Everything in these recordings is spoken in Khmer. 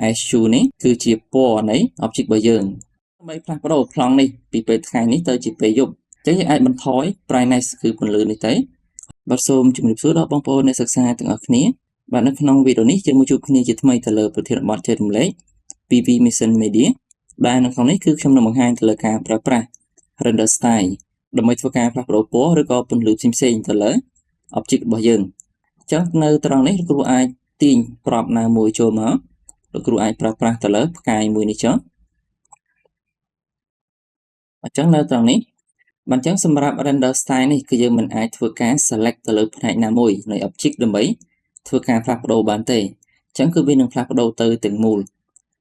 ai shoe នេះគឺជាពណ៌នៃ object របស់យើងដើម្បីផ្លាស់ប្ដូរប្លង់នេះពីពេលថ្ងៃនេះទៅជាពេលយប់អញ្ចឹងយើងអាចបន្ថយ brightness គឺពន្លឺនេះទៅបាទសូមជម្រាបសួរដល់បងប្អូនអ្នកសិក្សាទាំងអស់គ្នាបាទនៅក្នុងវីដេអូនេះយើងមកជួបគ្នាជាថ្មីទៅលើប្រធានបទចែករំលែក PV Mission Media ដែលនៅក្នុងនេះគឺខ្ញុំនឹងបង្ហាញទៅលើការប្រើប្រាស់ render style ដើម្បីធ្វើការផ្លាស់ប្ដូរពណ៌ឬក៏ពន្លឺផ្សេងៗទៅលើ object របស់យើងអញ្ចឹងនៅត្រង់នេះលោកគ្រូអាចទាញប្រាប់ណាមួយចូលមកលោកគ្រូអាចប្រើប្រាស់ទៅលើផ្កាយមួយនេះចុះអញ្ចឹងនៅត្រង់នេះបាទអញ្ចឹងសម្រាប់ render style នេះគឺយើងមិនអាចធ្វើការ select ទៅលើផ្នែកណាមួយនៃ object ដើម្បីធ្វើការផ្លាស់ប្ដូរបានទេអញ្ចឹងគឺវានឹងផ្លាស់ប្ដូរទៅទាំងមូល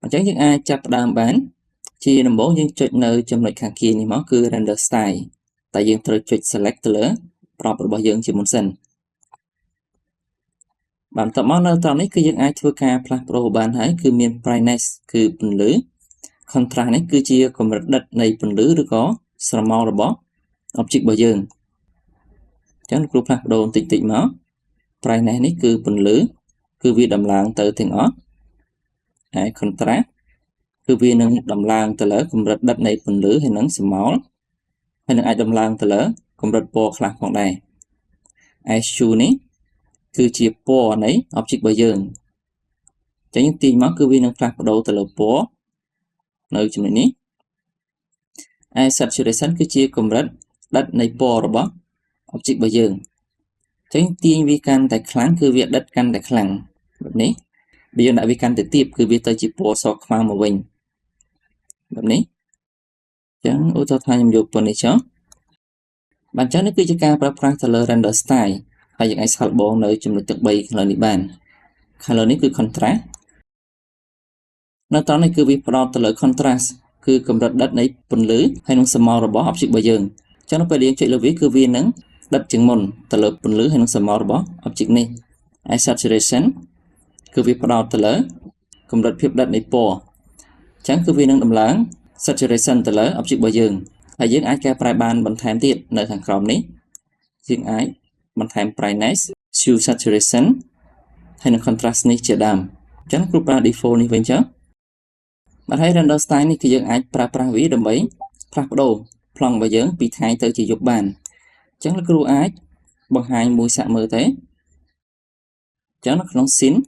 អញ្ចឹងយើងអាចចាប់ផ្ដើមបានជាដំបូងយើងចុចនៅចំណុចខាងគៀនេះមកគឺ render style តែយើងត្រូវចុច select ទៅលើ prop របស់យើងជាមុនសិនបាទបន្ទាប់មកនៅត្រង់នេះគឺយើងអាចធ្វើការផ្លាស់ប្ដូរបានហើយគឺមាន brightness គឺពន្លឺ contrast នេះគឺជាកម្រិតដិតនៃពន្លឺឬក៏ស្រមោលរបស់ object របស់យើងអញ្ចឹងគ្រូផ្លាស់ប្ដូរបន្តិចៗមក brightness នេះគឺពន្លឺគឺវាដំឡើងទៅទាំងអស់ហើយ contrast គឺវានឹងដំឡើងទៅលើកម្រិតដិតនៃពន្លឺហើយនឹងស្រមោលហើយនឹងអាចដំឡើងទៅលើកម្រិតពណ៌ខ្លះផងដែរ hue នេះគឺជាពណ៌នៃ object របស់យើងអញ្ចឹងយើងទាញមកគឺវានឹងផ្លាស់ប្ដូរទៅលើពណ៌នៅចំណុចនេះ saturation គឺជាកម្រិតដិតនៃពណ៌របស់ object របស់យើងអញ្ចឹងទាញវាកាន់តែខ្លាំងគឺវាដិតកាន់តែខ្លាំងបែបនេះបើយើងដាក់វាកាន់តែទាបគឺវាទៅជាពណ៌សខ្មៅមកវិញបែបនេះអញ្ចឹងឧទាហរណ៍ថាខ្ញុំយកពណ៌នេះចុះបាទអញ្ចឹងនេះគឺជាការប្រើប្រាស់ទៅលើ render style ហើយយើងអាចសាកល្បងនៅចំណុចទាំង3ខាងលើនេះបានខាងលើនេះគឺ contrast នៅត្រង់នេះគឺវាផ្ដោតទៅលើ contrast គឺកម្រិតដិតនៃពន្លឺហើយនឹងស្រមោលរបស់ object របស់យើងអញ្ចឹងនៅពេលយើងចុចលើវាគឺវានឹងដិតជាងមុនទៅលើពន្លឺហើយនឹងស្រមោលរបស់ object នេះហើយ saturation គឺវាផ្ដោតទៅលើកម្រិតភាពដិតនៃពណ៌អញ្ចឹងគឺវានឹងដំឡើង saturation ទៅលើ object របស់យើងហើយយើងអាចកែប្រែបានបន្ថែមទៀតនៅខាងក្រោមនេះយើងអាចបន្ថែម brightness hue saturation ហើយនឹង contrast នេះជាដើមអញ្ចឹងគ្រូប្រើ default នេះវិញចុះបាទហើយ render style នេះគឺយើងអាចប្រើប្រាស់វាដើម្បីផ្លាស់ប្ដូរប្លង់របស់យើងពីថ្ងៃទៅជាយប់បានអញ្ចឹងលោកគ្រូអាចបង្ហាញមួយសាក់មើលទេអញ្ចឹងនៅក្នុង scene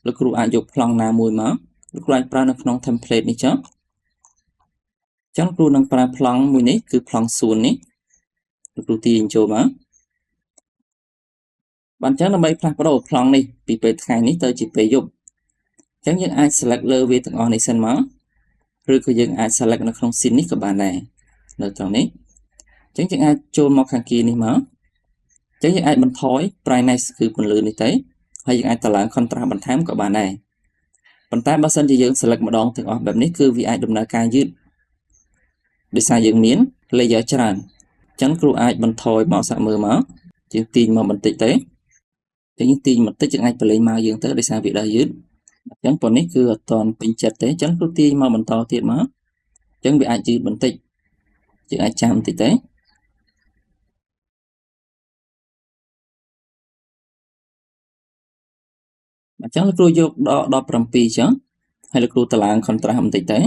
លោកគ្រូអាចយកប្លង់ណាមួយមកលោកគ្រូអាចប្រើនៅក្នុង template នេះចុះអញ្ចឹងគ្រូនឹងប្រើប្លង់មួយនេះគឺប្លង់សួននេះលោកគ្រូទាញចូលមកបាទអញ្ចឹងដើម្បីផ្លាស់ប្ដូរប្លង់នេះពីពេលថ្ងៃនេះទៅជាពេលយប់អញ្ចឹងយើងអាច select លើវាទាំងអស់នេះសិនមកឬក៏យើងអាច select នៅក្នុង scene នេះក៏បានដែរនៅត្រង់នេះអញ្ចឹងយើងអាចចូលមកខាងគីនេះមកអញ្ចឹងយើងអាចបន្ថយ brightness គឺពន្លឺនេះទៅហើយយើងអាចតម្លើង contrast បន្ថែមក៏បានដែរប៉ុន្តែបើសិនជាយើង select ម្ដងទាំងអស់បែបនេះគឺវាអាចដំណើរការយឺតដោយសារយើងមាន layer ច្រើនអញ្ចឹងគ្រូអាចបន្ថយមកសាក់មើលមកយើងទាញមកបន្តិចទៅយើងទាញបន្តិចយើងអាចប្រឡែងមកយើងទៅដោយសារវាដើរយឺតអញ្ចឹងប៉ុណ្នេះគឺអត់ទាន់ពេញចិត្តទេអញ្ចឹងគ្រូទាញមកបន្តទៀតមកអញ្ចឹងវាអាចយឺតបន្តិចយើងអាចចាំបន្តិចទៅអញ្ចឹងលោកគ្រូយកដល់17ចឹងហើយលោកគ្រូតម្លើង contrast បន្តិចទៅ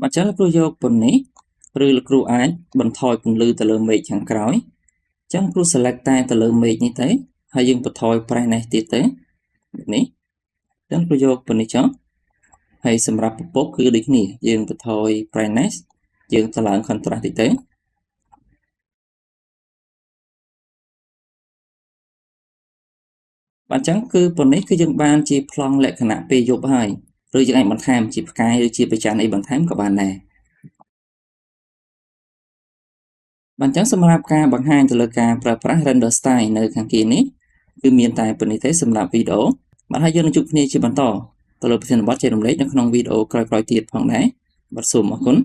អញ្ចឹងលោកគ្រូយកពន្នេះឬលោកគ្រូអាចបន្ថយពន្លឺទៅលើមេឃខាងក្រោយអញ្ចឹងគ្រូ select តែទៅលើមេឃនេះទៅហើយយើងបន្ថយ brightness ទៀតទៅនេះអញ្ចឹងគ្រូយកពន្នេះចុះហើយសម្រាប់ពពកគឺដូចគ្នាយើងបន្ថយ brightness យើងតម្លើង contrast តិចទៅបាទអញ្ចឹងគឺពន្នេះគឺយើងបានជាប្លង់លក្ខណៈពេលយប់ហើយឬយើងអាចបន្ថែមជាផ្កាយឬជាប្រច័នអីបន្ថែមក៏បានដែរបាទអញ្ចឹងសម្រាប់ការបង្ហាញទៅលើការប្រើប្រាស់ render style នៅខាងគីនេះគឺមានតែប៉ុណ្្នេះទេសម្រាប់វីដេអូបាទហើយយើងនឹងជួបគ្នាជាបន្តទៅលើប្រធានបទចែករំលែកនៅក្នុងវីដេអូក្រោយៗទៀតផងដែរបាទសូមអរគុណ